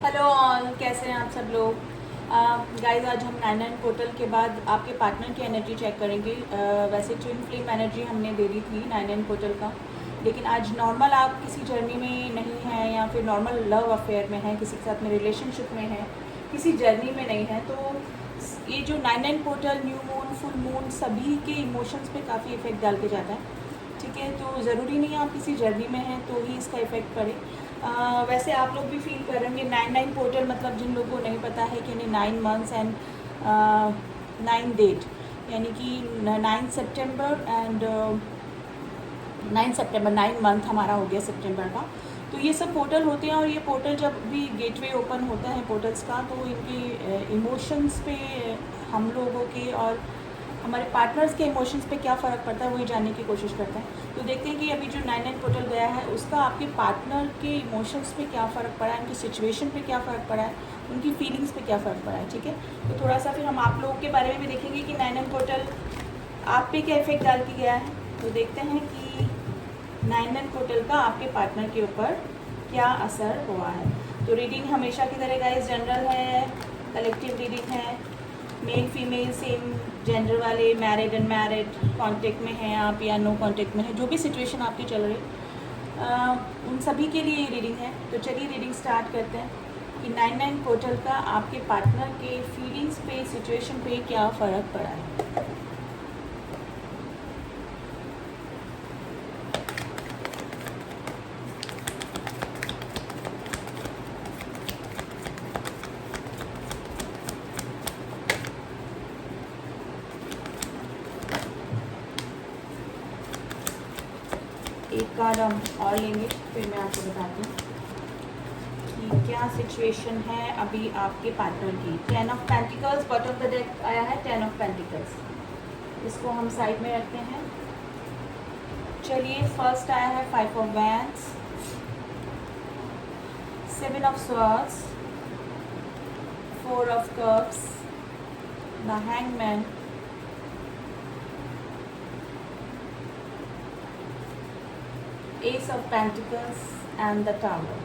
Hello all, कैसे हैं आप सब लोग। गाइस आज हम 99 पोर्टल के बाद आपके पार्टनर की एनर्जी चेक करेंगे। वैसे ट्विन फ्लेम एनर्जी हमने दे दी थी 99 पोर्टल का, लेकिन आज नॉर्मल आप किसी जर्नी में नहीं हैं या फिर नॉर्मल लव अफेयर में हैं, किसी के साथ में रिलेशनशिप में हैं, किसी जर्नी में नहीं है, तो ये जो 99 portal new moon full moon सभी के इमोशंस पे काफ़ी इफेक्ट डाल के जाता है। ठीक है, तो ज़रूरी नहीं है आप किसी जर्नी में हैं तो ही इसका इफेक्ट पड़े। वैसे आप लोग भी फील करेंगे 99 पोर्टल मतलब जिन लोगों को नहीं पता है कि 9 मंथ्स एंड 9 डेट, यानी कि 9 सितंबर एंड 9 सितंबर 9 मंथ हमारा हो गया सितंबर का। तो ये सब पोर्टल होते हैं और ये पोर्टल जब भी गेटवे ओपन होता है पोर्टल्स का, तो इनके इमोशंस पे हम लोगों के और हमारे पार्टनर्स के इमोशंस पे क्या फ़र्क पड़ता है वही जानने की कोशिश करते हैं। तो देखते हैं कि अभी जो 99 पोर्टल गया है उसका आपके पार्टनर के इमोशंस पे क्या फ़र्क पड़ा है, उनकी सिचुएशन पे क्या फ़र्क पड़ा है, उनकी फीलिंग्स पे क्या फ़र्क पड़ा है। ठीक है, तो थोड़ा सा फिर हम आप लोगों के बारे में भी देखेंगे कि 99 पोर्टल आप पे क्या इफेक्ट डाल के गया है। तो देखते हैं कि 99 पोर्टल का आपके पार्टनर के ऊपर क्या असर हुआ है। तो रीडिंग हमेशा की तरह गाइस जनरल है, कलेक्टिव रीडिंग है, मेल फीमेल सेम जेंडर वाले, मैरिड अनमैरिड, कांटेक्ट में हैं आप या नो कांटेक्ट में है, जो भी सिचुएशन आपकी चल रही उन सभी के लिए ये रीडिंग है। तो चलिए रीडिंग स्टार्ट करते हैं कि 99 पोर्टल का आपके पार्टनर के फीलिंग्स पे, सिचुएशन पे क्या फ़र्क पड़ा है। एक कार्ड हम और लेंगे फिर मैं आपको बताती हूँ कि क्या सिचुएशन है अभी आपके पार्टनर की। 10 of pentacles, bottom of the deck आया है 10 ऑफ पेंटिकल्स, इसको हम साइड में रखते हैं। चलिए फर्स्ट आया है 5 of wands, 7 of swords, 4 of cups, the hangman, Ace of Pentacles and the Tower.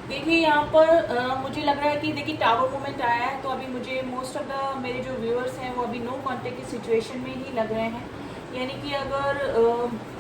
देखिए यहाँ पर मुझे लग रहा है कि देखिए टावर मूवमेंट आया है, तो अभी मुझे मोस्ट ऑफ द मेरे जो व्यूअर्स हैं वो अभी नो कांटेक्ट की सिचुएशन में ही लग रहे हैं। यानी कि अगर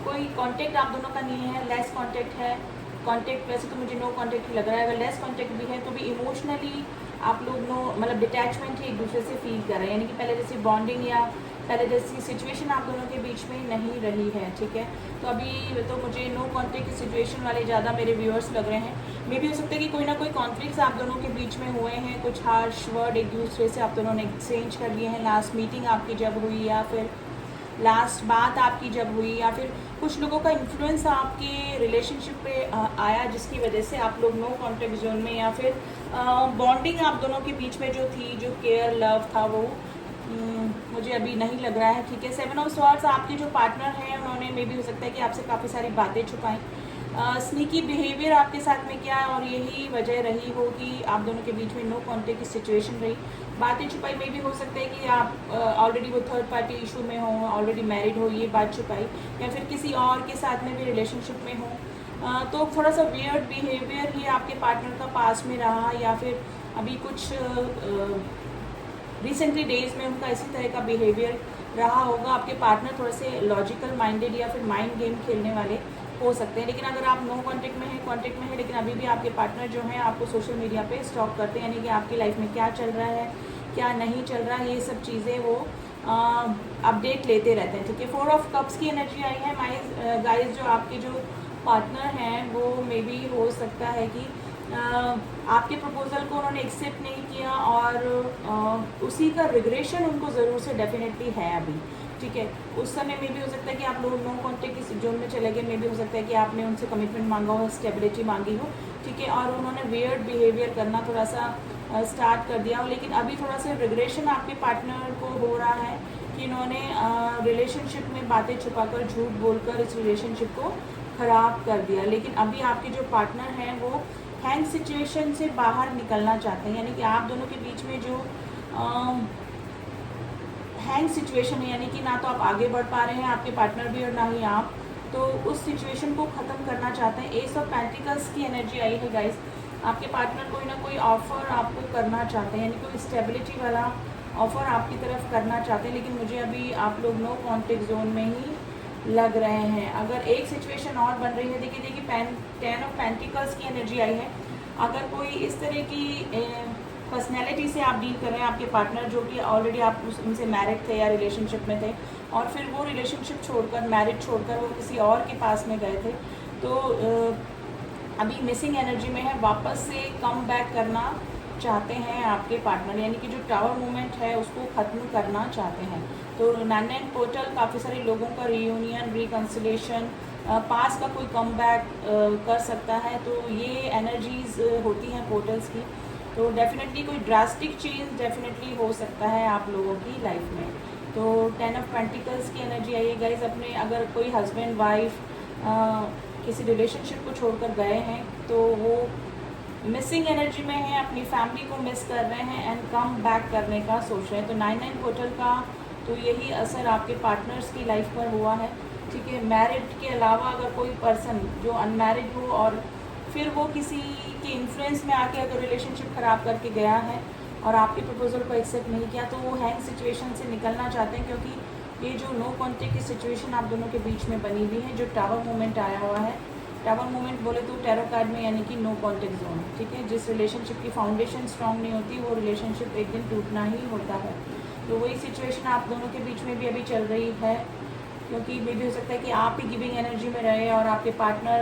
कोई कांटेक्ट आप दोनों का नहीं है, लेस कांटेक्ट है, कांटेक्ट वैसे तो मुझे नो कांटेक्ट ही लग रहा है, अगर लेस कांटेक्ट भी है तो भी इमोशनली आप लोग नो मतलब डिटैचमेंट ही एक दूसरे से फील कर रहे हैं, यानी कि पहले जैसी बॉन्डिंग या पहले जैसी सिचुएशन आप दोनों के बीच में नहीं रही है। ठीक है, तो अभी तो मुझे नो कांटेक्ट की सिचुएशन वाले ज़्यादा मेरे व्यूअर्स लग रहे हैं। मे भी हो सकता है कि कोई ना कोई कॉन्फ्लिक्ट्स आप दोनों के बीच में हुए हैं, कुछ हार्श वर्ड एक दूसरे से आप दोनों ने एक्सचेंज कर लिए हैं, लास्ट मीटिंग आपकी जब हुई या फिर लास्ट बात आपकी जब हुई, या फिर कुछ लोगों का इन्फ्लुएंस आपके रिलेशनशिप पे आया जिसकी वजह से आप लोग नो कॉन्टेक्ट जोन में, या फिर बॉन्डिंग आप दोनों के बीच में जो थी, जो केयर लव था वो मुझे अभी नहीं लग रहा है। ठीक है, 7 ऑफ स्वॉर्ड्स आपके जो पार्टनर हैं उन्होंने मे भी हो सकता है कि आपसे काफ़ी सारी बातें छुपाई, स्नीकी बिहेवियर आपके साथ में किया, और यही वजह रही हो कि आप दोनों के बीच में नो कॉन्टेक्ट की सिचुएशन रही, बातें छुपाई। में भी हो सकता है कि आप ऑलरेडी वो थर्ड पार्टी इशू में हो, ऑलरेडी मैरिड हो, ये बात छुपाई, या फिर किसी और के साथ में भी रिलेशनशिप में हो। तो थोड़ा सा वियर्ड बिहेवियर ही आपके पार्टनर का पास में रहा, या फिर अभी कुछ रिसेंटली डेज में उनका इसी तरह का बिहेवियर रहा होगा। आपके पार्टनर थोड़े से लॉजिकल माइंडेड या फिर माइंड गेम खेलने वाले हो सकते हैं। लेकिन अगर आप नो कांटेक्ट में हैं, कांटेक्ट में है, लेकिन अभी भी आपके पार्टनर जो हैं आपको सोशल मीडिया पे स्टॉक करते हैं, यानी कि आपकी लाइफ में क्या चल रहा है, क्या नहीं चल रहा है, ये सब चीज़ें वो अपडेट लेते रहते हैं। ठीक है, 4 ऑफ कप्स की एनर्जी आई है। माय गाइस, जो आपके जो पार्टनर हैं वो मे भी हो सकता है कि आपके प्रपोजल को उन्होंने एक्सेप्ट नहीं किया, और उसी का रिग्रेशन उनको ज़रूर से डेफिनेटली है अभी। ठीक है, उस समय में भी हो सकता है कि आप लोग नो कांटेक्ट की जोन में चले गए, में भी हो सकता है कि आपने उनसे कमिटमेंट मांगा हो, स्टेबिलिटी मांगी हो। ठीक है, और उन्होंने वियर्ड बिहेवियर करना थोड़ा सा स्टार्ट कर दिया हो, लेकिन अभी थोड़ा सा रिग्रेशन आपके पार्टनर को हो रहा है कि इन्होंने रिलेशनशिप में बातें छुपाकर, झूठ बोलकर इस रिलेशनशिप को ख़राब कर दिया। लेकिन अभी आपके जो पार्टनर हैं वो हैंग सिचुएशन से बाहर निकलना चाहते हैं, यानी कि आप दोनों के बीच में जो हैंग सिचुएशन है, यानी कि ना तो आप आगे बढ़ पा रहे हैं आपके पार्टनर भी और ना ही आप, तो उस सिचुएशन को ख़त्म करना चाहते हैं। एस ऑफ पेंटिकल्स की एनर्जी आई है गाइस। आपके पार्टनर कोई ना कोई ऑफ़र आपको करना चाहते हैं, यानी कोई स्टेबिलिटी वाला ऑफ़र आपकी तरफ करना चाहते हैं, लेकिन मुझे अभी आप लोग नो कॉन्टेक्ट जोन में ही लग रहे हैं। अगर एक सिचुएशन और बन रही है, देखिए 10 ऑफ पेंटिकल्स की एनर्जी आई है। अगर कोई इस तरह की पर्सनैलिटी से आप डील कर रहे हैं, आपके पार्टनर जो कि ऑलरेडी आप उनसे मैरिड थे या रिलेशनशिप में थे, और फिर वो रिलेशनशिप छोड़कर, मैरिज छोड़कर वो किसी और के पास में गए थे, तो अभी मिसिंग एनर्जी में है, वापस से कम बैक करना चाहते हैं आपके पार्टनर, यानी कि जो टावर मूवमेंट है उसको ख़त्म करना चाहते हैं। तो 9 पोर्टल काफ़ी सारे लोगों का रीयूनियन, रिकन्सिलेशन, पास का कोई कम बैक कर सकता है, तो ये एनर्जीज़ होती हैं पोर्टल्स की। तो डेफिनेटली कोई ड्रास्टिक चेंज डेफिनेटली हो सकता है आप लोगों की लाइफ में। तो 10 ऑफ पेंटिकल्स की एनर्जी आई है गाइज। अपने अगर कोई हस्बैंड वाइफ किसी रिलेशनशिप को छोड़कर गए हैं तो वो मिसिंग एनर्जी में है, अपनी फैमिली को मिस कर रहे हैं एंड कम बैक करने का सोच रहे हैं। तो 9 पोर्टल का तो यही असर आपके पार्टनर्स की लाइफ पर हुआ है, ठीक है। मैरिड के अलावा अगर कोई पर्सन जो अनमैरिड हो और फिर वो किसी के इन्फ्लुएंस में आके अगर रिलेशनशिप ख़राब करके गया है और आपके प्रपोजल को एक्सेप्ट नहीं किया, तो वो हैंग सिचुएशन से निकलना चाहते हैं, क्योंकि ये जो नो कॉन्टेक्ट की सिचुएशन आप दोनों के बीच में बनी हुई है, जो टावर मूवमेंट आया हुआ है, टावर मूवमेंट बोले तो टैरो कार्ड में यानी कि नो कॉन्टेक्ट जोन, ठीक है। जिस रिलेशनशिप की फाउंडेशन स्ट्रांग नहीं होती वो रिलेशनशिप एक दिन टूटना ही होता है। तो वही सिचुएशन आप दोनों के बीच में भी अभी चल रही है, क्योंकि मे भी हो सकता है कि आप ही गिविंग एनर्जी में रहे और आपके partner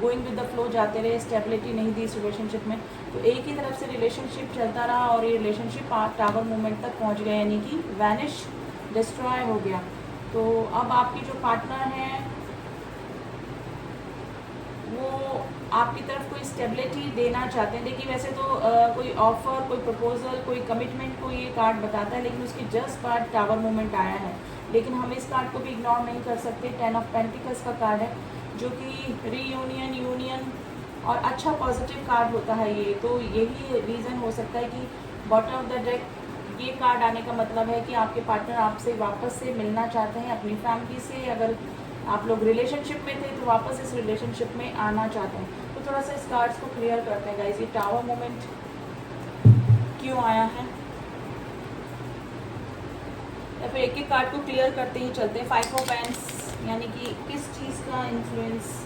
going with the flow जाते रहे, स्टेबिलिटी नहीं दी इस रिलेशनशिप में। तो एक ही तरफ से रिलेशनशिप चलता रहा और ये रिलेशनशिप टावर मूवमेंट तक पहुंच गया, यानी कि वैनिश, डिस्ट्रॉय हो गया। तो अब आपकी जो पार्टनर हैं वो आपकी तरफ कोई स्टेबिलिटी देना चाहते हैं। देखिए वैसे तो कोई ऑफ़र, कोई प्रपोजल, कोई कमिटमेंट को ये कार्ड बताता है, लेकिन उसके जस्ट बाद टावर मूवमेंट आया है। लेकिन हम इस कार्ड को भी इग्नोर नहीं कर सकते। 10 ऑफ पेंटिकल्स का कार्ड है, जो कि रीयूनियन, यूनियन और अच्छा पॉजिटिव कार्ड होता है ये। तो यही रीज़न हो सकता है कि बॉटम ऑफ द डेक ये कार्ड आने का मतलब है कि आपके पार्टनर आपसे वापस से मिलना चाहते हैं अपनी फैमिली से। अगर आप लोग रिलेशनशिप में थे तो वापस इस रिलेशनशिप में आना चाहते हैं। तो थोड़ा सा इस कार्ड्स को क्लियर करते हैं गाइस, ये टावर मोमेंट क्यों आया है, या फिर एक एक कार्ड को क्लियर करते ही चलते हैं। 5 ऑफ पेंस यानी कि किस चीज़ का इन्फ्लुएंस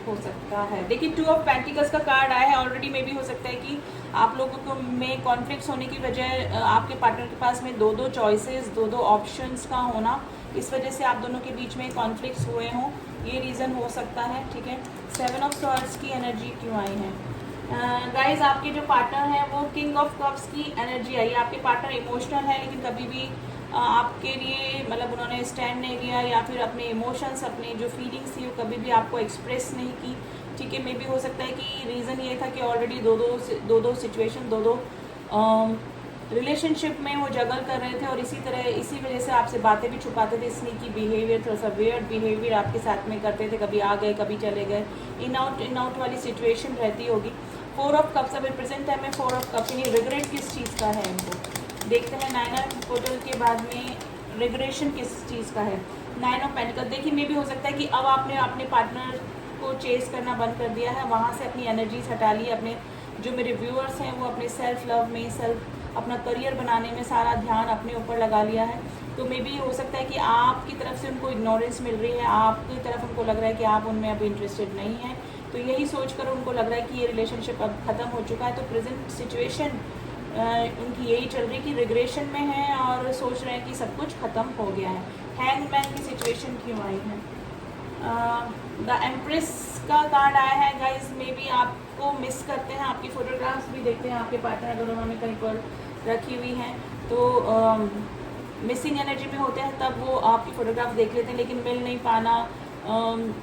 हो सकता है। देखिए 2 ऑफ पेंटिकल्स का कार्ड आया है। ऑलरेडी में भी हो सकता है कि आप लोगों को में कॉन्फ्लिक्ट्स होने की वजह आपके पार्टनर के पास में 2-2 चॉइसेस, 2-2 ऑप्शंस का होना, इस वजह से आप दोनों के बीच में कॉन्फ्लिक्ट्स हुए हों, ये रीज़न हो सकता है, ठीक है। 7 ऑफ स्वॉर्ड्स की एनर्जी क्यों आई है गाइज? आपके जो पार्टनर हैं वो किंग ऑफ कप्स की एनर्जी आई है। आपके पार्टनर इमोशनल है, लेकिन कभी भी आपके लिए मतलब उन्होंने स्टैंड नहीं लिया, या फिर अपने इमोशंस, अपनी जो फीलिंग्स थी वो कभी भी आपको एक्सप्रेस नहीं की, ठीक है। मे भी हो सकता है कि रीज़न ये था कि ऑलरेडी दो सिचुएशन, दो रिलेशनशिप में वो जगल कर रहे थे, और इसी वजह से आपसे बातें भी छुपाते थे। स्नीकी बिहेवियर, थोड़ा सा वियर्ड बिहेवियर आपके साथ में करते थे, कभी आ गए कभी चले गए, इन आउट वाली सिचुएशन रहती होगी। 4 ऑफ कप्स अभी प्रेजेंट टाइम में 4 ऑफ कप्स, यानी रिग्रेट किस चीज़ का है इनको देखते हैं। 9 पोर्टल के बाद में रिग्रेशन किस चीज़ का है। 9 ऑफ पेंटिकल, देखिए मे भी हो सकता है कि अब आपने अपने पार्टनर को चेस करना बंद कर दिया है, वहाँ से अपनी एनर्जीज हटा ली। अपने जो मेरे व्यूअर्स हैं वो अपने सेल्फ लव में, अपना करियर बनाने में सारा ध्यान अपने ऊपर लगा लिया है। तो मे भी हो सकता है कि आपकी तरफ से उनको इग्नोरेंस मिल रही है, आपकी तरफ उनको लग रहा है कि आप उनमें अब इंटरेस्टेड नहीं हैं। तो यही सोचकर उनको लग रहा है कि ये रिलेशनशिप अब ख़त्म हो चुका है। तो प्रेजेंट सिचुएशन उनकी यही चल रही है कि रिग्रेशन में है और सोच रहे हैं कि सब कुछ ख़त्म हो गया है। हैंगमैन की सिचुएशन क्यों आई है? द एम्प्रेस का कार्ड आया है गाइज। मे बी आपको मिस करते हैं, आपकी फ़ोटोग्राफ्स भी देखते हैं आपके पार्टनर, अगर उन्होंने कहीं पर रखी हुई हैं तो मिसिंग एनर्जी में होते हैं, तब वो आपकी फ़ोटोग्राफ देख लेते हैं, लेकिन मिल नहीं पाना,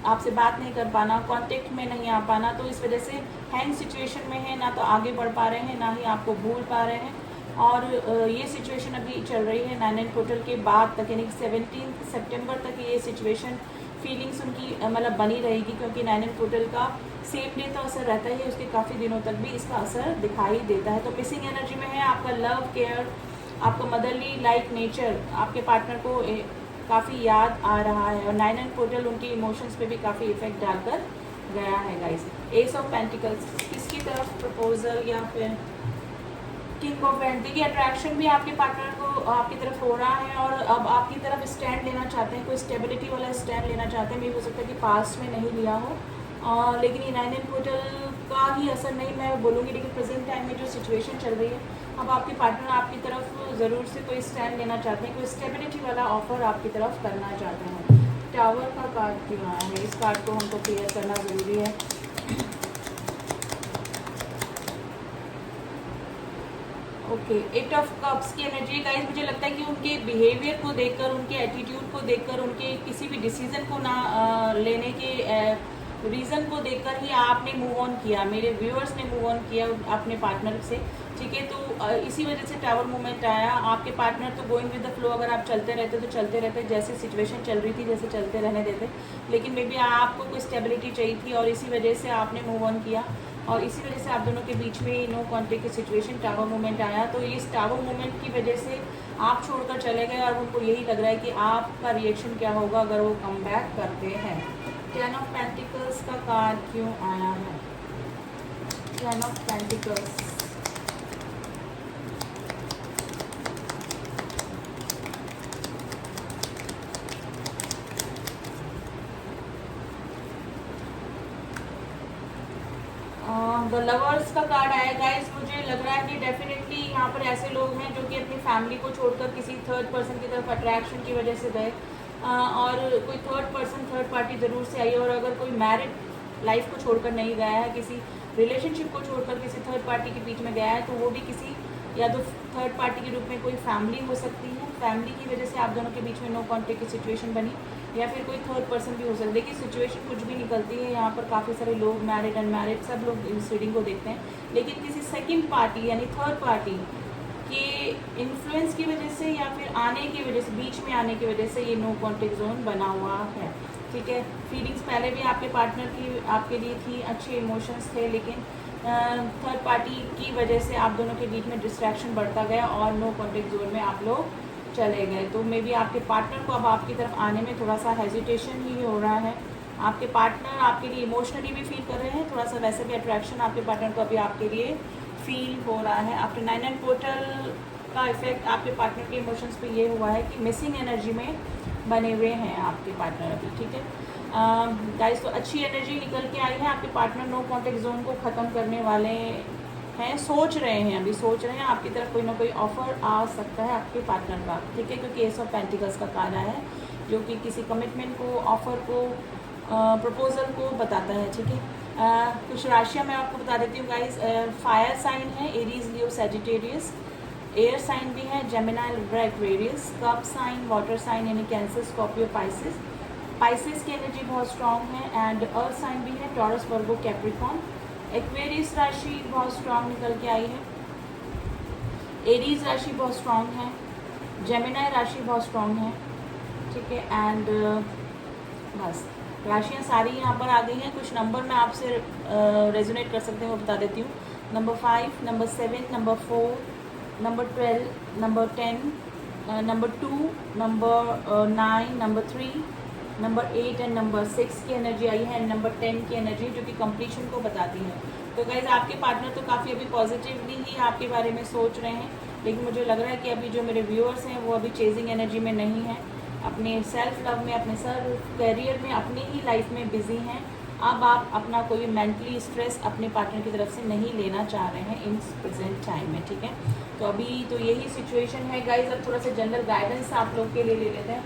आपसे बात नहीं कर पाना, कांटेक्ट में नहीं आ पाना, तो इस वजह से हैंग सिचुएशन में है, ना तो आगे बढ़ पा रहे हैं ना ही आपको भूल पा रहे हैं। और ये सिचुएशन अभी चल रही है 9 पोर्टल के बाद तक, यानी कि 17 सितंबर तक ये सिचुएशन फीलिंग्स उनकी मतलब बनी रहेगी, क्योंकि 9 पोर्टल का सेम डे तो असर रहता ही है, उसके काफ़ी दिनों तक भी इसका असर दिखाई देता है। तो मिसिंग एनर्जी में है आपका लव, केयर, आपका मदरली लाइक नेचर, आपके पार्टनर को काफ़ी याद आ रहा है, और 9 पोर्टल उनके इमोशंस पे भी काफ़ी इफेक्ट डालकर गया है गाइस। एस ऑफ पेंटिकल्स, किसकी तरफ प्रपोजल या फिर किंग ऑफ वैंड। देखिए अट्रैक्शन भी आपके पार्टनर को आपकी तरफ हो रहा है, और अब आपकी तरफ स्टैंड लेना चाहते हैं, कोई स्टेबिलिटी वाला स्टैंड लेना चाहते हैं। मे हो सकता है कि पास्ट में नहीं लिया हो, लेकिन ये 9 पोर्टल का ही असर नहीं मैं बोलूँगी, लेकिन प्रेजेंट टाइम में जो सिचुएशन चल रही है, अब आपके पार्टनर आपकी तरफ ज़रूर से कोई स्टैंड लेना चाहते हैं, कोई स्टेबिलिटी वाला ऑफर आपकी तरफ करना चाहते हैं। टावर का कार्ड क्यों आया है, इस कार्ड को हमको क्लियर करना ज़रूरी है। ओके, 8 ऑफ कप्स की एनर्जी गाइस, मुझे लगता है कि उनके बिहेवियर को देखकर, उनके एटीट्यूड को देखकर, उनके किसी भी डिसीजन को ना लेने के रीज़न को देखकर ही आपने मूव ऑन किया, मेरे व्यूअर्स ने मूव ऑन किया अपने पार्टनर से, ठीक है। तो इसी वजह से टावर मूवमेंट आया। आपके पार्टनर तो गोइंग विद द फ्लो, अगर आप चलते रहते तो चलते रहते, जैसे सिचुएशन चल रही थी जैसे चलते रहने देते, लेकिन मे बी आपको कोई स्टेबिलिटी चाहिए थी और इसी वजह से आपने मूव ऑन किया, और इसी वजह से आप दोनों के बीच में नो कॉन्टेक्ट की सिचुएशन, टावर मूवमेंट आया। तो इस टावर मूवमेंट की वजह से आप छोड़कर चले गए, और उनको यही लग रहा है कि आपका रिएक्शन क्या होगा अगर वो कम बैक करते हैं। 10 ऑफ पेंटिकल्स का कार्ड क्यों आया है? 10 ऑफ पेंटिकल्स, द लवर्स का कार्ड आया गाइस। मुझे लग रहा है कि डेफिनेटली यहाँ पर ऐसे लोग हैं जो कि अपनी फैमिली को छोड़कर किसी थर्ड पर्सन की तरफ अट्रैक्शन की वजह से गए, और कोई थर्ड पर्सन, थर्ड पार्टी ज़रूर से आई है। और अगर कोई मैरिड लाइफ को छोड़कर नहीं गया है, किसी रिलेशनशिप को छोड़कर किसी थर्ड पार्टी के बीच में गया है, तो वो भी किसी या तो थर्ड पार्टी के रूप में कोई फैमिली हो सकती है, फैमिली की वजह से आप दोनों के बीच में नो कॉन्टेक्ट की सिचुएशन बनी, या फिर कोई थर्ड पर्सन भी हो सकता है। देखिए सिचुएशन कुछ भी निकलती है, यहाँ पर काफ़ी सारे लोग, मैरिड अनमैरिड, सब लोग इस रीडिंग को देखते हैं, लेकिन किसी सेकंड पार्टी यानी थर्ड पार्टी के इन्फ्लुएंस की वजह से या फिर आने की वजह से, बीच में आने की वजह से ये नो कॉन्टेक्ट जोन बना हुआ है, ठीक है। फीलिंग्स पहले भी आपके पार्टनर की आपके लिए थी, अच्छे इमोशंस थे, लेकिन थर्ड पार्टी की वजह से आप दोनों के बीच में डिस्ट्रैक्शन बढ़ता गया और नो कॉन्टेक्ट जोन में आप लोग चले गए। तो मे बी आपके पार्टनर को अब आपकी तरफ आने में थोड़ा सा हेजिटेशन ही हो रहा है। आपके पार्टनर आपके लिए इमोशनली भी फील कर रहे हैं, थोड़ा सा वैसे भी अट्रैक्शन आपके पार्टनर को अभी आपके लिए फील हो रहा है। आफ्टर 9 पोर्टल का इफेक्ट आपके पार्टनर के इमोशंस पे ये हुआ है कि मिसिंग एनर्जी में बने हुए हैं आपके पार्टनर अभी, ठीक है गाइस। तो अच्छी एनर्जी निकल के आई है, आपके पार्टनर नो कॉन्टेक्ट जोन को ख़त्म करने वाले हैं, सोच रहे हैं, अभी सोच रहे हैं, आपकी तरफ कोई ना कोई ऑफर आ सकता है आपके पार्टनर का, ठीक है, क्योंकि एस ऑफ पेंटिकल्स का कार्ड है जो कि किसी कमिटमेंट को, ऑफर को, प्रपोजल को बताता है, ठीक है। कुछ राशियाँ मैं आपको बता देती हूँ गाइस। फायर साइन है Aries, Leo, Sagittarius. Air sign भी है Gemini, Libra, Aquarius. Cup sign, water sign यानी कैंसर, स्कॉर्पियो, पाइसिस। पाइसिस की एनर्जी बहुत स्ट्रॉन्ग है। एंड अर्थ साइन भी है टॉरस, वर्गो, कैप्रिकॉर्न। एक्वेरियस राशि बहुत स्ट्रॉन्ग निकल के आई है। एरीज राशि बहुत स्ट्रॉन्ग है। जेमिनी राशि बहुत स्ट्रॉन्ग है, ठीक है। एंड बस राशियाँ सारी यहाँ पर आ गई हैं। कुछ नंबर मैं आपसे रेजोनेट कर सकते हैं वो बता देती हूँ। Number 5, number 7, number 4, number 12, number 10, number 2, number 9, number 3, number 8 and number 6 की एनर्जी आई है, एंड नंबर 10 की एनर्जी जो कि कंप्लीशन को बताती है। तो गाइज आपके पार्टनर तो काफ़ी अभी पॉजिटिवली ही आपके बारे में सोच रहे हैं, लेकिन मुझे लग रहा है कि अभी जो मेरे व्यूअर्स हैं वो अभी चेजिंग एनर्जी में नहीं है, अपने सेल्फ लव में, अपने सेल्फ करियर में, अपनी ही लाइफ में बिजी हैं। अब आप अपना कोई मेंटली स्ट्रेस अपने पार्टनर की तरफ से नहीं लेना चाह रहे हैं इन प्रेजेंट टाइम में, ठीक है। तो अभी तो यही सिचुएशन है गाइज। अब थोड़ा सा जनरल गाइडेंस आप लोग के लिए ले लेते हैं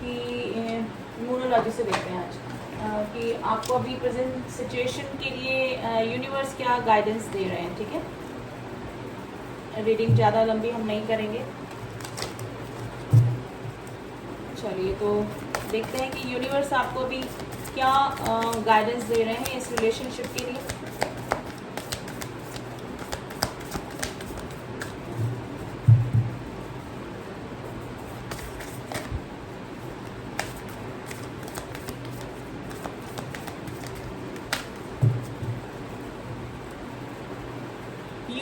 कि न्यूमरोलॉजी से देखते हैं आज कि आपको अभी प्रेजेंट सिचुएशन के लिए यूनिवर्स क्या गाइडेंस दे रहे हैं, ठीक है। रीडिंग ज़्यादा लंबी हम नहीं करेंगे। चलिए तो देखते हैं कि यूनिवर्स आपको अभी क्या गाइडेंस दे रहे हैं इस रिलेशनशिप के लिए।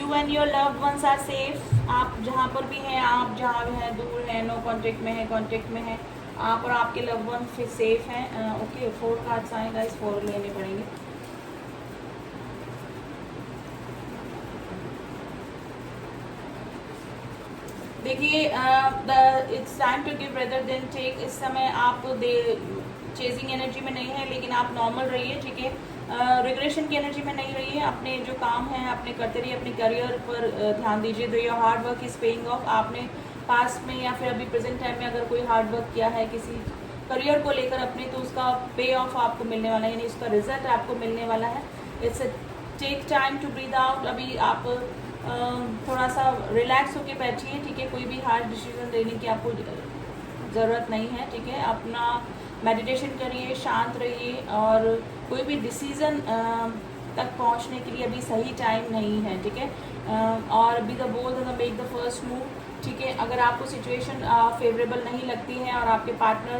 You and your loved ones are safe. आप जहाँ पर भी हैं, आप जहाँ भी हैं, दूर हैं, नो कॉन्टेक्ट में है, कॉन्टेक्ट में है, आप और आपके लव्ड वन फिर सेफ हैं। ओके, 4 कार्ड्स आए गाइस, 4 लेने पड़ेंगे। देखिए, it's time to give rather than take. इस समय आप चेजिंग एनर्जी में नहीं है, लेकिन आप नॉर्मल रहिए, ठीक है। रिग्रेशन की एनर्जी में नहीं रहिए, अपने जो काम है अपने करते रहिए, अपने करियर पर ध्यान दीजिए। दो your hard work is paying off. आपने पास्ट में या फिर अभी प्रेजेंट टाइम में अगर कोई हार्ड वर्क किया है किसी करियर को लेकर अपने, तो उसका पे ऑफ आपको मिलने वाला है, यानी उसका रिजल्ट आपको मिलने वाला है। It's take time to breathe out. अभी आप थोड़ा सा रिलैक्स होके बैठिए, ठीक है। कोई भी हार्ड डिसीजन लेने की आपको ज़रूरत नहीं है, ठीक है। अपना मेडिटेशन करिए, शांत रहिए, और कोई भी डिसीज़न तक पहुंचने के लिए अभी सही टाइम नहीं है, ठीक है। और be the bold and make the first move, ठीक है। अगर आपको सिचुएशन फेवरेबल नहीं लगती है और आपके पार्टनर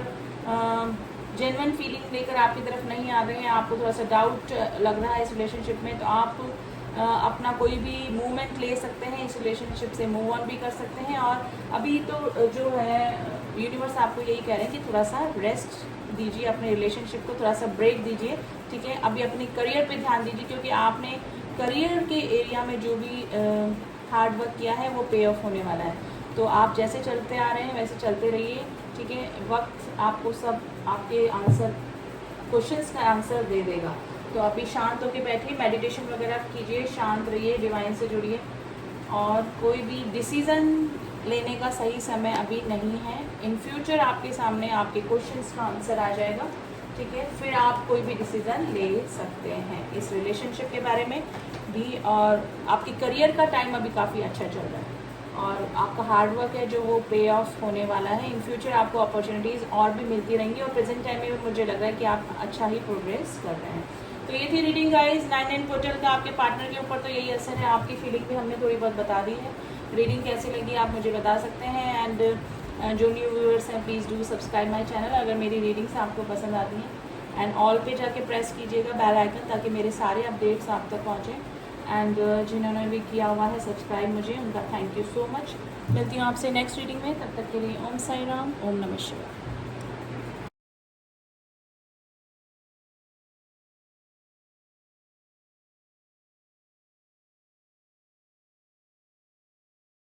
जेन्युइन फीलिंग लेकर आपकी तरफ नहीं आ रहे हैं, आपको थोड़ा सा डाउट लग रहा है इस रिलेशनशिप में, तो आप अपना कोई भी मूवमेंट ले सकते हैं, इस रिलेशनशिप से मूव ऑन भी कर सकते हैं। और अभी तो जो है यूनिवर्स आपको यही कह रहे हैं कि थोड़ा सा रेस्ट दीजिए, अपने रिलेशनशिप को थोड़ा सा ब्रेक दीजिए, ठीक है। अभी अपनी करियर पे ध्यान दीजिए, क्योंकि आपने करियर के एरिया में जो भी हार्ड वर्क किया है वो पे ऑफ होने वाला है। तो आप जैसे चलते आ रहे हैं वैसे चलते रहिए, ठीक है। वक्त आपको सब आपके आंसर, क्वेश्चंस का आंसर दे देगा। तो अभी शांत होकर बैठिए, मेडिटेशन वगैरह कीजिए, शांत रहिए, डिवाइन से जुड़िए, और कोई भी डिसीज़न लेने का सही समय अभी नहीं है। इन फ्यूचर आपके सामने आपके क्वेश्चंस का आंसर आ जाएगा, ठीक है। फिर आप कोई भी डिसीज़न ले सकते हैं इस रिलेशनशिप के बारे में भी। और आपकी करियर का टाइम अभी काफ़ी अच्छा चल रहा है, और आपका हार्ड वर्क है जो वो पे ऑफ होने वाला है। इन फ्यूचर आपको अपॉर्चुनिटीज़ और भी मिलती रहेंगी, और प्रेजेंट टाइम में मुझे लग रहा है कि आप अच्छा ही प्रोग्रेस कर रहे हैं। तो ये थी रीडिंग गाइस 9 पोर्टल का। आपके पार्टनर के ऊपर तो यही असर है, आपकी फीलिंग भी हमने थोड़ी बहुत बता दी है। रीडिंग कैसी लगी आप मुझे बता सकते हैं। एंड जो न्यू व्यूअर्स हैं, please do subscribe my channel अगर मेरी रीडिंग्स आपको पसंद आती हैं। एंड ऑल पे जाके प्रेस कीजिएगा बेल आइकन, ताकि मेरे सारे अपडेट्स आप तक पहुँचें। एंड जिन्होंने भी किया हुआ है सब्सक्राइब मुझे, उनका थैंक यू सो मच। मिलती हूँ आपसे नेक्स्ट रीडिंग में, तब तक के लिए ओम साई राम, ओम नमः शिवाय।